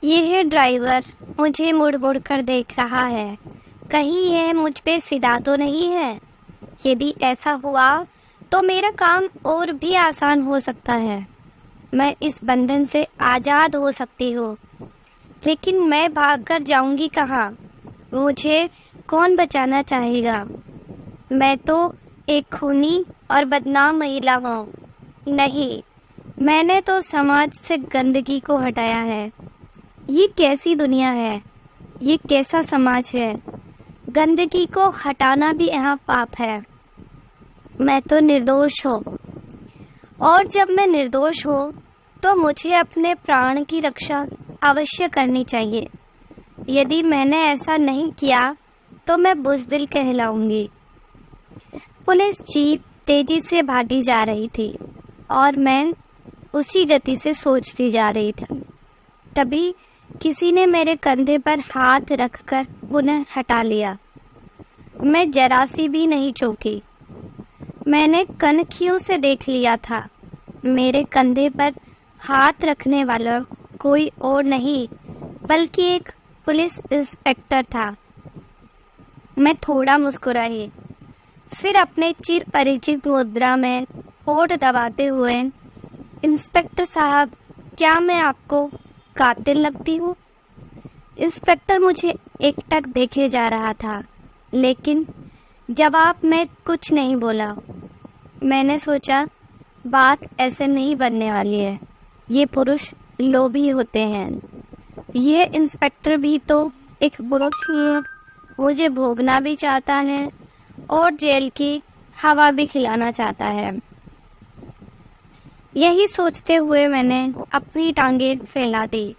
यह ड्राइवर मुझे मुड़ मुड़ कर देख रहा है। कहीं यह मुझ पे फिदा तो नहीं है? यदि ऐसा हुआ तो मेरा काम और भी आसान हो सकता है। मैं इस बंधन से आज़ाद हो सकती हूँ। लेकिन मैं भागकर जाऊंगी कहाँ? मुझे कौन बचाना चाहेगा? मैं तो एक खूनी और बदनाम महिला हूँ। नहीं, मैंने तो समाज से गंदगी को हटाया है। ये कैसी दुनिया है? ये कैसा समाज है? गंदगी को हटाना भी यहाँ पाप है। मैं तो निर्दोष हूँ, और जब मैं निर्दोष हूँ तो मुझे अपने प्राण की रक्षा अवश्य करनी चाहिए। यदि मैंने ऐसा नहीं किया तो मैं बुज़दिल कहलाऊंगी। पुलिस जीप तेजी से भागी जा रही थी और मैं उसी गति से सोचती जा रही थी। तभी किसी ने मेरे कंधे पर हाथ रखकर पुनः हटा लिया। मैं जरा सी भी नहीं चौंकी। मैंने कनखियों से देख लिया था। मेरे कंधे पर हाथ रखने वाला कोई और नहीं बल्कि एक पुलिस इंस्पेक्टर था। मैं थोड़ा मुस्कुराई, फिर अपने चिर परिचित मुद्रा में होठ दबाते हुए, इंस्पेक्टर साहब, क्या मैं आपको कातिल लगती हूँ? इंस्पेक्टर मुझे एकटक देखे जा रहा था, लेकिन जवाब में कुछ नहीं बोला। मैंने सोचा, बात ऐसे नहीं बनने वाली है। ये पुरुष लोभी होते हैं। ये इंस्पेक्टर भी तो एक पुरुष ही है। मुझे भोगना भी चाहता है और जेल की हवा भी खिलाना चाहता है। यही सोचते हुए मैंने अपनी टांगें फैला दी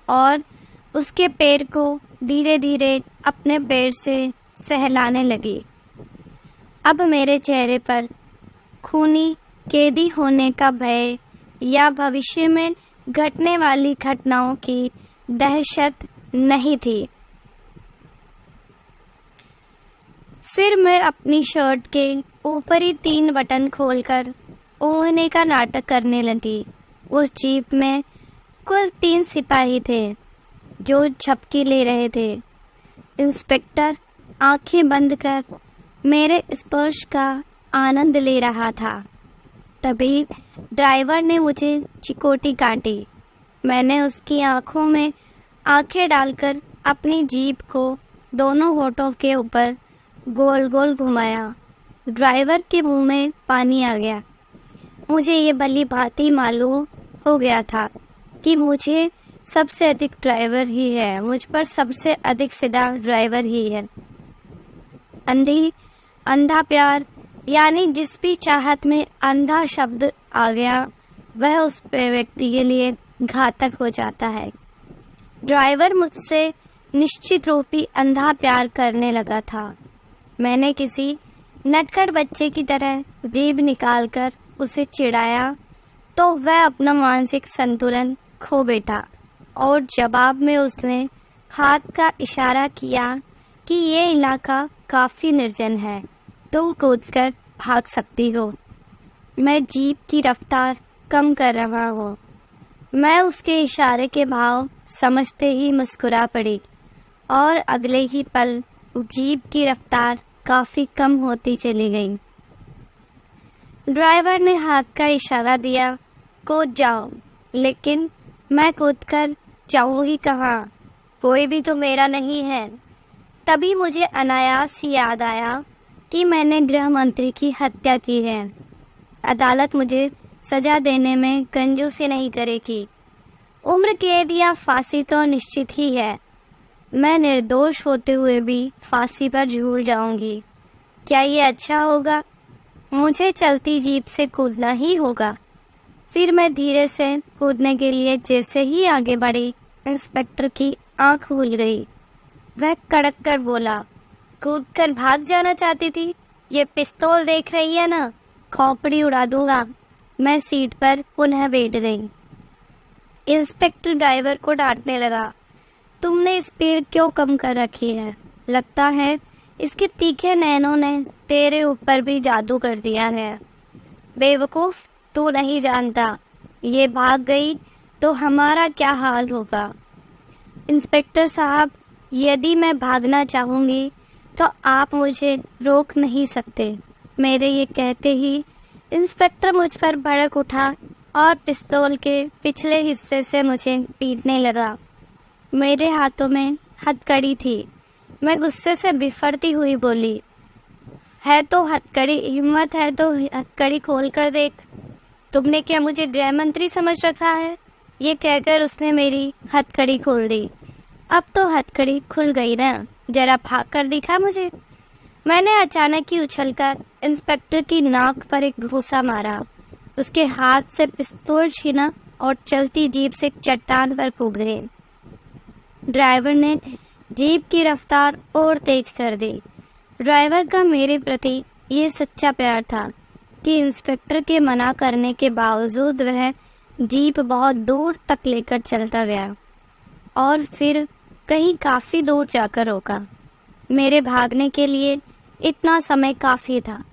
और उसके पैर को धीरे धीरे अपने पैर से सहलाने लगी। अब मेरे चेहरे पर खूनी कैदी होने का भय या भविष्य में घटने वाली घटनाओं की दहशत नहीं थी। फिर मैं अपनी शर्ट के ऊपरी 3 बटन खोलकर ओढ़ने का नाटक करने लगी। उस जीप में कुल 3 सिपाही थे जो झपकी ले रहे थे। इंस्पेक्टर आंखें बंद कर मेरे स्पर्श का आनंद ले रहा था। तभी ड्राइवर ने मुझे चिकोटी काटी। मैंने उसकी आंखों में आंखें डालकर अपनी जीप को दोनों होठों के ऊपर गोल गोल घुमाया। ड्राइवर के मुंह में पानी आ गया। मुझे ये भली भांति मालूम हो गया था कि मुझे सबसे अधिक ड्राइवर ही है, मुझ पर सबसे अधिक फिदा ड्राइवर ही है। अंधा प्यार, यानी जिस भी चाहत में अंधा शब्द आ गया वह उस व्यक्ति के लिए घातक हो जाता है। ड्राइवर मुझसे निश्चित रूपी अंधा प्यार करने लगा था। मैंने किसी नटखट बच्चे की तरह जीभ निकालकर उसे चिढ़ाया तो वह अपना मानसिक संतुलन खो बैठा और जवाब में उसने हाथ का इशारा किया कि ये इलाका काफ़ी निर्जन है, तुम कूदकर भाग सकती हो। मैं जीप की रफ्तार कम कर रहा हूँ। मैं उसके इशारे के भाव समझते ही मुस्कुरा पड़ी और अगले ही पल जीप की रफ्तार काफ़ी कम होती चली गई। ड्राइवर ने हाथ का इशारा दिया, कूद जाओ, लेकिन मैं कूदकर जाऊँगी कहाँ? कोई भी तो मेरा नहीं है। तभी मुझे अनायास ही याद आया कि मैंने गृह मंत्री की हत्या की है। अदालत मुझे सज़ा देने में कंजूसी नहीं करेगी। उम्र कैद या फांसी तो निश्चित ही है। मैं निर्दोष होते हुए भी फांसी पर झूल जाऊंगी। क्या ये अच्छा होगा? मुझे चलती जीप से कूदना ही होगा। फिर मैं धीरे से कूदने के लिए जैसे ही आगे बढ़ी, इंस्पेक्टर की आंख खुल गई। वह कड़क कर बोला, कूदकर भाग जाना चाहती थी? ये पिस्तौल देख रही है ना? खोपड़ी उड़ा दूंगा। मैं सीट पर पुनः बैठ गई। इंस्पेक्टर ड्राइवर को डांटने लगा, तुमने स्पीड क्यों कम कर रखी है? लगता है इसके तीखे नैनों ने तेरे ऊपर भी जादू कर दिया है। बेवकूफ़, तू नहीं जानता, ये भाग गई तो हमारा क्या हाल होगा। इंस्पेक्टर साहब, यदि मैं भागना चाहूँगी तो आप मुझे रोक नहीं सकते। मेरे ये कहते ही इंस्पेक्टर मुझ पर भड़क उठा और पिस्तौल के पिछले हिस्से से मुझे पीटने लगा। मेरे हाथों में हथकड़ी थी। मैं गुस्से से बिफरती हुई बोली, है तो हथकड़ी, हिम्मत है तो हथकड़ी खोल कर देख। तुमने क्या मुझे गृह मंत्री समझ रखा है? ये कहकर उसने मेरी हथकड़ी खोल दी। अब तो हथकड़ी खुल गई ना, जरा भाग कर दिखा मुझे। मैंने अचानक ही उछलकर इंस्पेक्टर की नाक पर एक घूंसा मारा। उसके हाथ से पिस्तौल छीना और चलती जीप से एक चट्टान पर कूद गए। ड्राइवर ने जीप की रफ्तार और तेज कर दी। ड्राइवर का मेरे प्रति ये सच्चा प्यार था कि इंस्पेक्टर के मना करने के बावजूद वह जीप बहुत दूर तक लेकर चलता गया और फिर कहीं काफ़ी दूर जाकर रोका। मेरे भागने के लिए इतना समय काफ़ी था।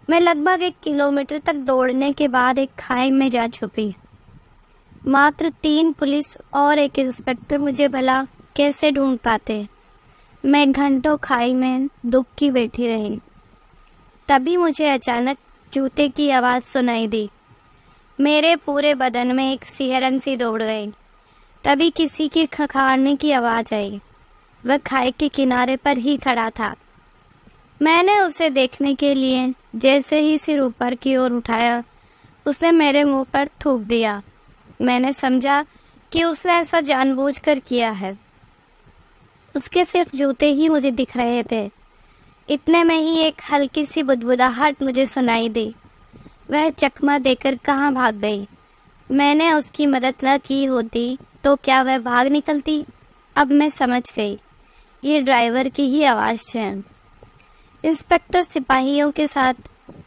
मैं लगभग 1 किलोमीटर तक दौड़ने के बाद एक खाई में जा छुपी। मात्र 3 पुलिस और एक इंस्पेक्टर मुझे भला कैसे ढूंढ पाते। मैं घंटों खाई में दुबकी बैठी रही। तभी मुझे अचानक जूते की आवाज़ सुनाई दी। मेरे पूरे बदन में एक सिहरन सी दौड़ गई। तभी किसी की खखारने की आवाज़ आई। वह खाई के किनारे पर ही खड़ा था। मैंने उसे देखने के लिए जैसे ही सिर ऊपर की ओर उठाया, उसने मेरे मुंह पर थूक दिया। मैंने समझा कि उसने ऐसा जानबूझकर किया है। उसके सिर्फ जूते ही मुझे दिख रहे थे। इतने में ही एक हल्की सी बुदबुदाहट मुझे सुनाई दी। वह चकमा देकर कहाँ भाग गई। मैंने उसकी मदद न की होती तो क्या वह भाग निकलती? अब मैं समझ गई, ये ड्राइवर की ही आवाज़ है। इंस्पेक्टर सिपाहियों के साथ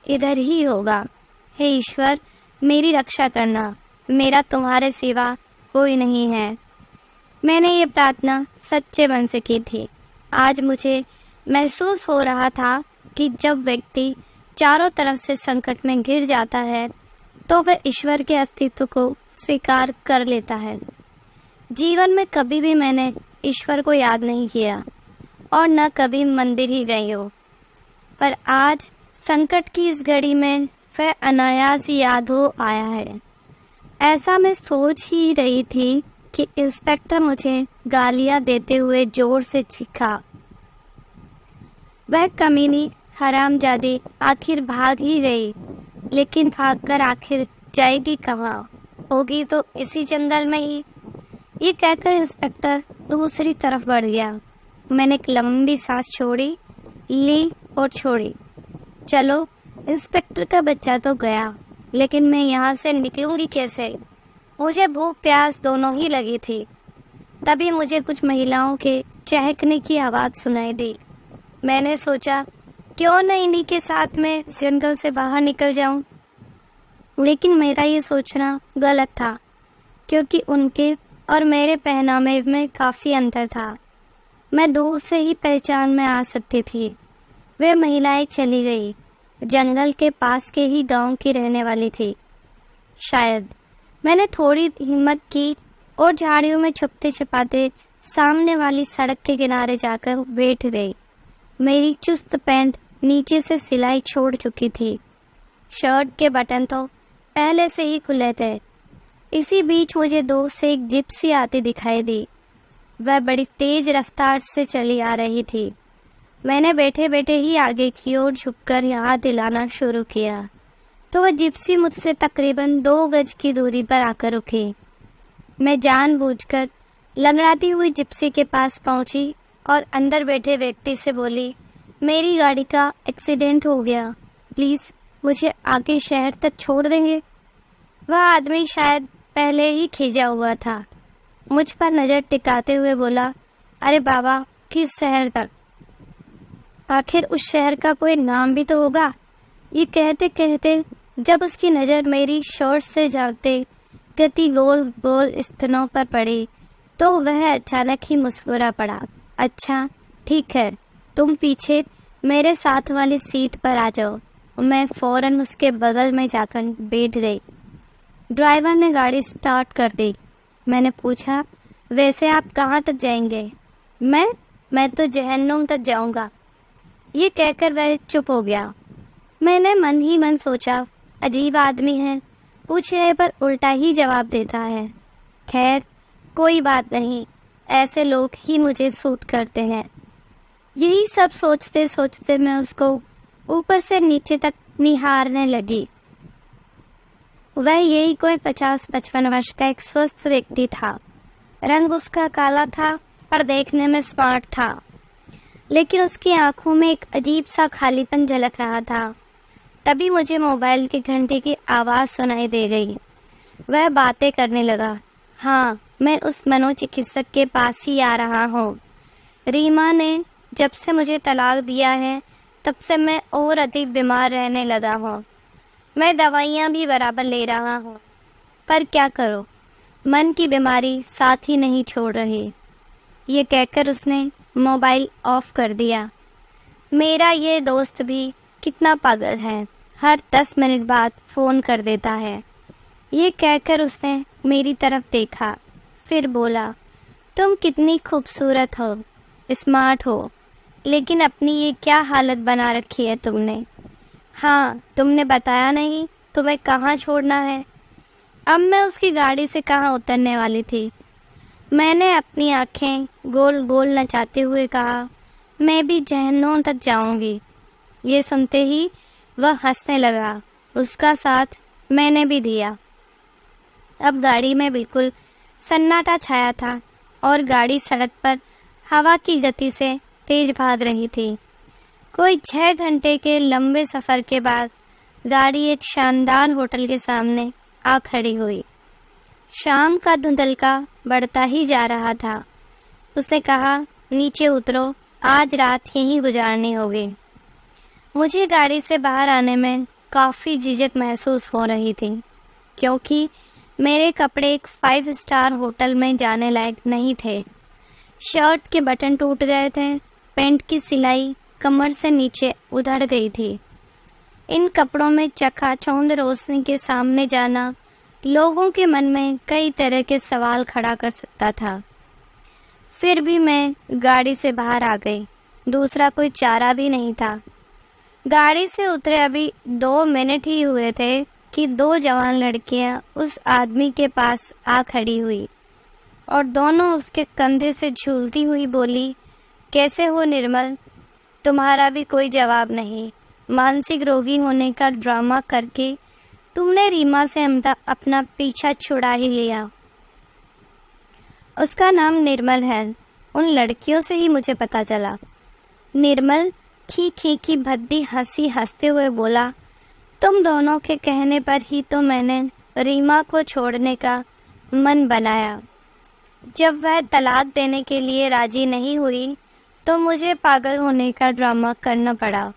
इधर ही होगा। हे ईश्वर, मेरी रक्षा करना, मेरा तुम्हारे सिवा कोई नहीं है। मैंने ये प्रार्थना सच्चे मन से की थी। आज मुझे महसूस हो रहा था कि जब व्यक्ति चारों तरफ से संकट में घिर जाता है तो वह ईश्वर के अस्तित्व को स्वीकार कर लेता है। जीवन में कभी भी मैंने ईश्वर को याद नहीं किया और न कभी मंदिर ही गई हो, पर आज संकट की इस घड़ी में वह अनायास याद हो आया है। ऐसा मैं सोच ही रही थी कि इंस्पेक्टर मुझे गालियां देते हुए जोर से चीखा। वह कमीनी हरामजादी आखिर भाग ही गई, लेकिन भागकर आखिर जाएगी कहाँ? होगी तो इसी जंगल में ही। ये कहकर इंस्पेक्टर दूसरी तरफ बढ़ गया। मैंने एक लंबी सांस छोड़ी, ली और छोड़ी। चलो, इंस्पेक्टर का बच्चा तो गया, लेकिन मैं यहाँ से निकलूंगी कैसे? मुझे भूख प्यास दोनों ही लगी थी। तभी मुझे कुछ महिलाओं के चहकने की आवाज़ सुनाई दी। मैंने सोचा, क्यों न इन्हीं के साथ में जंगल से बाहर निकल जाऊं। लेकिन मेरा ये सोचना गलत था, क्योंकि उनके और मेरे पहनावे में काफ़ी अंतर था। मैं दूर से ही पहचान में आ सकती थी। वे महिलाएं चली गई। जंगल के पास के ही गांव की रहने वाली थी शायद। मैंने थोड़ी हिम्मत की और झाड़ियों में छुपते छिपाते सामने वाली सड़क के किनारे जाकर बैठ गई। मेरी चुस्त पैंट नीचे से सिलाई छोड़ चुकी थी। शर्ट के बटन तो पहले से ही खुले थे। इसी बीच मुझे दूर से एक जिप्सी आती दिखाई दी। वह बड़ी तेज रफ्तार से चली आ रही थी। मैंने बैठे बैठे ही आगे की ओर झुककर याद दिलाना शुरू किया तो वह जिप्सी मुझसे तकरीबन 2 गज की दूरी पर आकर रुकी। मैं जानबूझकर लंगड़ाती हुई जिप्सी के पास पहुंची और अंदर बैठे व्यक्ति से बोली, मेरी गाड़ी का एक्सीडेंट हो गया, प्लीज़ मुझे आगे शहर तक छोड़ देंगे? वह आदमी शायद पहले ही खींचा हुआ था। मुझ पर नज़र टिकाते हुए बोला, अरे बाबा, किस शहर तक? आखिर उस शहर का कोई नाम भी तो होगा। ये कहते कहते जब उसकी नज़र मेरी शर्ट से जाते गति गोल गोल स्तनों पर पड़ी तो वह अचानक ही मुस्कुरा पड़ा। अच्छा ठीक है, तुम पीछे मेरे साथ वाली सीट पर आ जाओ। मैं फौरन उसके बगल में जाकर बैठ गई। ड्राइवर ने गाड़ी स्टार्ट कर दी। मैंने पूछा, वैसे आप कहाँ तक जाएंगे? मैं तो जहन्नुम तक जाऊंगा। ये कहकर वह चुप हो गया। मैंने मन ही मन सोचा, अजीब आदमी है, पूछने पर उल्टा ही जवाब देता है। खैर, कोई बात नहीं, ऐसे लोग ही मुझे सूट करते हैं। यही सब सोचते सोचते मैं उसको ऊपर से नीचे तक निहारने लगी। वह यही कोई 50-55 वर्ष का एक स्वस्थ व्यक्ति था। रंग उसका काला था पर देखने में स्मार्ट था, लेकिन उसकी आंखों में एक अजीब सा खालीपन झलक रहा था। तभी मुझे मोबाइल के घंटे की आवाज़ सुनाई दे गई। वह बातें करने लगा। हाँ, मैं उस मनोचिकित्सक के पास ही आ रहा हूँ। रीमा ने जब से मुझे तलाक दिया है तब से मैं और अधिक बीमार रहने लगा हूँ। मैं दवाइयाँ भी बराबर ले रहा हूँ, पर क्या करूँ, मन की बीमारी साथ ही नहीं छोड़ रही। ये कहकर उसने मोबाइल ऑफ कर दिया। मेरा ये दोस्त भी कितना पागल है, हर 10 मिनट बाद फ़ोन कर देता है। ये कहकर उसने मेरी तरफ देखा, फिर बोला, तुम कितनी खूबसूरत हो, स्मार्ट हो, लेकिन अपनी ये क्या हालत बना रखी है तुमने। हाँ, तुमने बताया नहीं तुम्हें कहाँ छोड़ना है। अब मैं उसकी गाड़ी से कहाँ उतरने वाली थी। मैंने अपनी आंखें गोल गोल नचाते हुए कहा, मैं भी जहन्नुम तक जाऊंगी। ये सुनते ही वह हंसने लगा। उसका साथ मैंने भी दिया। अब गाड़ी में बिल्कुल सन्नाटा छाया था और गाड़ी सड़क पर हवा की गति से तेज भाग रही थी। कोई 6 घंटे के लंबे सफ़र के बाद गाड़ी एक शानदार होटल के सामने आ खड़ी हुई। शाम का धुंधलका बढ़ता ही जा रहा था। उसने कहा, नीचे उतरो, आज रात यहीं गुजारनी होगी। मुझे गाड़ी से बाहर आने में काफ़ी झिझक महसूस हो रही थी, क्योंकि मेरे कपड़े एक 5 स्टार होटल में जाने लायक नहीं थे। शर्ट के बटन टूट गए थे, पैंट की सिलाई कमर से नीचे उधड़ गई थी। इन कपड़ों में चकाचौंध रोशनी के सामने जाना लोगों के मन में कई तरह के सवाल खड़ा कर सकता था। फिर भी मैं गाड़ी से बाहर आ गई। दूसरा कोई चारा भी नहीं था। गाड़ी से उतरे अभी 2 मिनट ही हुए थे कि 2 जवान लड़कियां उस आदमी के पास आ खड़ी हुई और दोनों उसके कंधे से झूलती हुई बोली, कैसे हो निर्मल? तुम्हारा भी कोई जवाब नहीं। मानसिक रोगी होने का ड्रामा करके तुमने रीमा से अपना पीछा छुड़ा ही लिया। उसका नाम निर्मल है, उन लड़कियों से ही मुझे पता चला। निर्मल खी खी की भद्दी हंसी हंसते हुए बोला, तुम दोनों के कहने पर ही तो मैंने रीमा को छोड़ने का मन बनाया। जब वह तलाक देने के लिए राजी नहीं हुई तो मुझे पागल होने का ड्रामा करना पड़ा।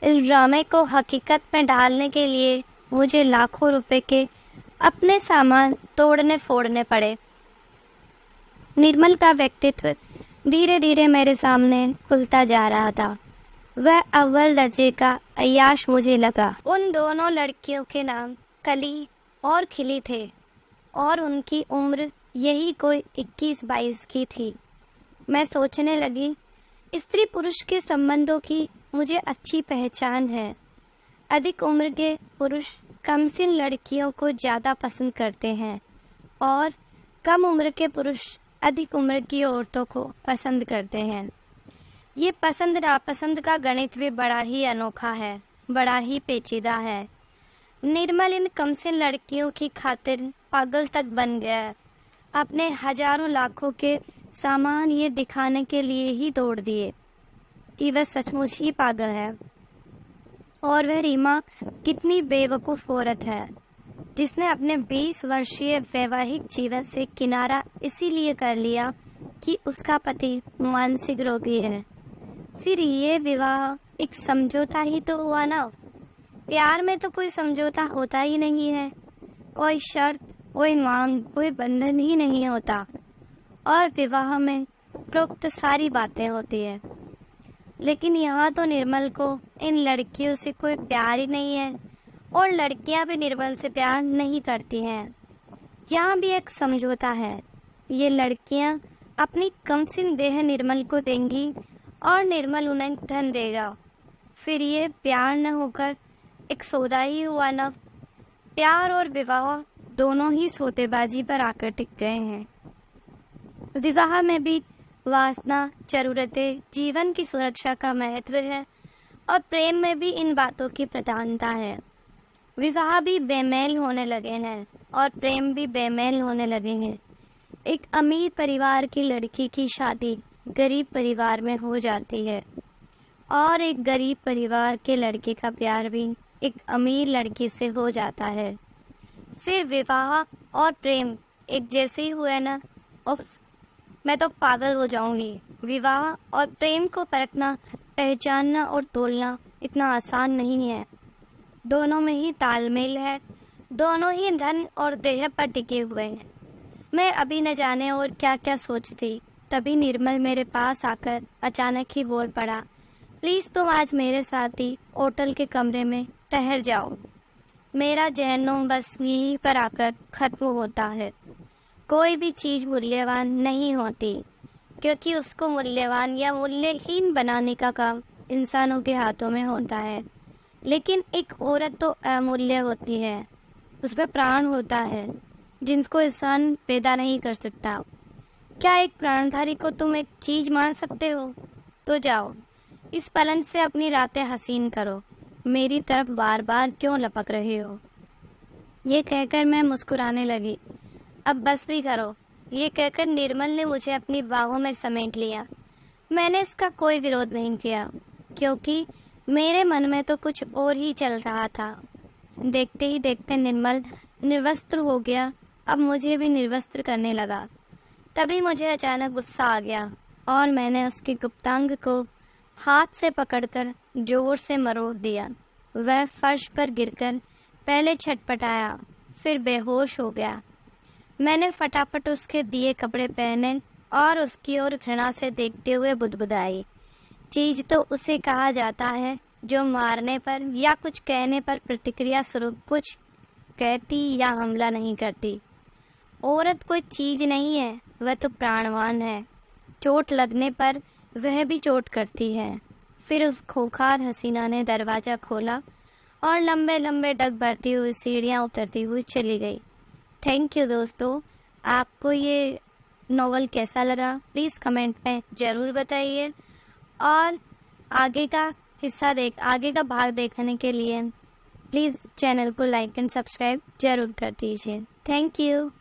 इस ड्रामे को हकीकत में डालने के लिए मुझे लाखों रुपए के अपने सामान तोड़ने फोड़ने पड़े। निर्मल का व्यक्तित्व धीरे धीरे मेरे सामने खुलता जा रहा था। वह अव्वल दर्जे का अय्याश मुझे लगा। उन दोनों लड़कियों के नाम कली और खिली थे और उनकी उम्र यही कोई 21-22 की थी। मैं सोचने लगी, स्त्री पुरुष के संबंधों की मुझे अच्छी पहचान है। अधिक उम्र के पुरुष कमसिन लड़कियों को ज़्यादा पसंद करते हैं और कम उम्र के पुरुष अधिक उम्र की औरतों को पसंद करते हैं। ये पसंद नापसंद का गणित भी बड़ा ही अनोखा है, बड़ा ही पेचीदा है। निर्मल इन कमसिन लड़कियों की खातिर पागल तक बन गया। अपने हजारों लाखों के सामान ये दिखाने के लिए ही तोड़ दिए कि वह सचमुच ही पागल है। और वह रीमा कितनी बेवकूफ़ औरत है जिसने अपने 20 वर्षीय वैवाहिक जीवन से किनारा इसीलिए कर लिया कि उसका पति मानसिक रोगी है। फिर ये विवाह एक समझौता ही तो हुआ ना। प्यार में तो कोई समझौता होता ही नहीं है, कोई शर्त, कोई मांग, कोई बंधन ही नहीं होता। और विवाह में उपरोक्त सारी बातें होती है। लेकिन यहाँ तो निर्मल को इन लड़कियों से कोई प्यार ही नहीं है और लड़कियाँ भी निर्मल से प्यार नहीं करती हैं। यहाँ भी एक समझौता है। ये लड़कियां अपनी कमसिन देह निर्मल को देंगी और निर्मल उन्हें धन देगा। फिर ये प्यार न होकर एक सौदा ही हुआ न। प्यार और विवाह दोनों ही सौदेबाजी पर आकर टिक गए हैं। विवाह में भी वासना, जरूरतें, जीवन की सुरक्षा का महत्व है और प्रेम में भी इन बातों की प्रधानता है। विवाह भी बेमेल होने लगे हैं और प्रेम भी बेमेल होने लगे हैं। एक अमीर परिवार की लड़की की शादी गरीब परिवार में हो जाती है और एक गरीब परिवार के लड़के का प्यार भी एक अमीर लड़की से हो जाता है। फिर विवाह और प्रेम एक जैसे ही हुए ना, और मैं तो पागल हो जाऊंगी। विवाह और प्रेम को परखना, पहचानना और तोलना इतना आसान नहीं है। दोनों में ही तालमेल है, दोनों ही धन और देह पर टिके हुए हैं। मैं अभी न जाने और क्या क्या सोचती, तभी निर्मल मेरे पास आकर अचानक ही बोल पड़ा, प्लीज़ तुम आज मेरे साथ ही होटल के कमरे में ठहर जाओ। मेरा जहन्नुम बस यहीं पर आकर खत्म होता है। कोई भी चीज़ मूल्यवान नहीं होती, क्योंकि उसको मूल्यवान या मूल्यहीन बनाने का काम इंसानों के हाथों में होता है। लेकिन एक औरत तो अमूल्य होती है, उसमें प्राण होता है जिनको इंसान पैदा नहीं कर सकता। क्या एक प्राणधारी को तुम एक चीज़ मान सकते हो? तो जाओ, इस पलंग से अपनी रातें हसीन करो। मेरी तरफ बार बार क्यों लपक रहे हो? ये कहकर मैं मुस्कुराने लगी। अब बस भी करो, ये कहकर निर्मल ने मुझे अपनी बाहों में समेट लिया। मैंने इसका कोई विरोध नहीं किया, क्योंकि मेरे मन में तो कुछ और ही चल रहा था। देखते ही देखते निर्मल निर्वस्त्र हो गया। अब मुझे भी निर्वस्त्र करने लगा। तभी मुझे अचानक गुस्सा आ गया और मैंने उसके गुप्तांग को हाथ से पकड़कर जोर से मरोड़ दिया। वह फर्श पर गिरकर पहले छटपटाया, फिर बेहोश हो गया। मैंने फटाफट उसके दिए कपड़े पहने और उसकी ओर घृणा से देखते हुए बुदबुदाई। चीज तो उसे कहा जाता है जो मारने पर या कुछ कहने पर प्रतिक्रिया स्वरूप कुछ कहती या हमला नहीं करती। औरत कोई चीज नहीं है, वह तो प्राणवान है। चोट लगने पर वह भी चोट करती है। फिर उस खोखार हसीना ने दरवाज़ा खोला और लंबे लंबे डग भरती हुई सीढ़ियाँ उतरती हुई चली गई। थैंक यू दोस्तों। आपको ये नॉवल कैसा लगा प्लीज़ कमेंट में ज़रूर बताइए, और आगे का भाग देखने के लिए प्लीज़ चैनल को लाइक एंड सब्सक्राइब ज़रूर कर दीजिए। Thank you.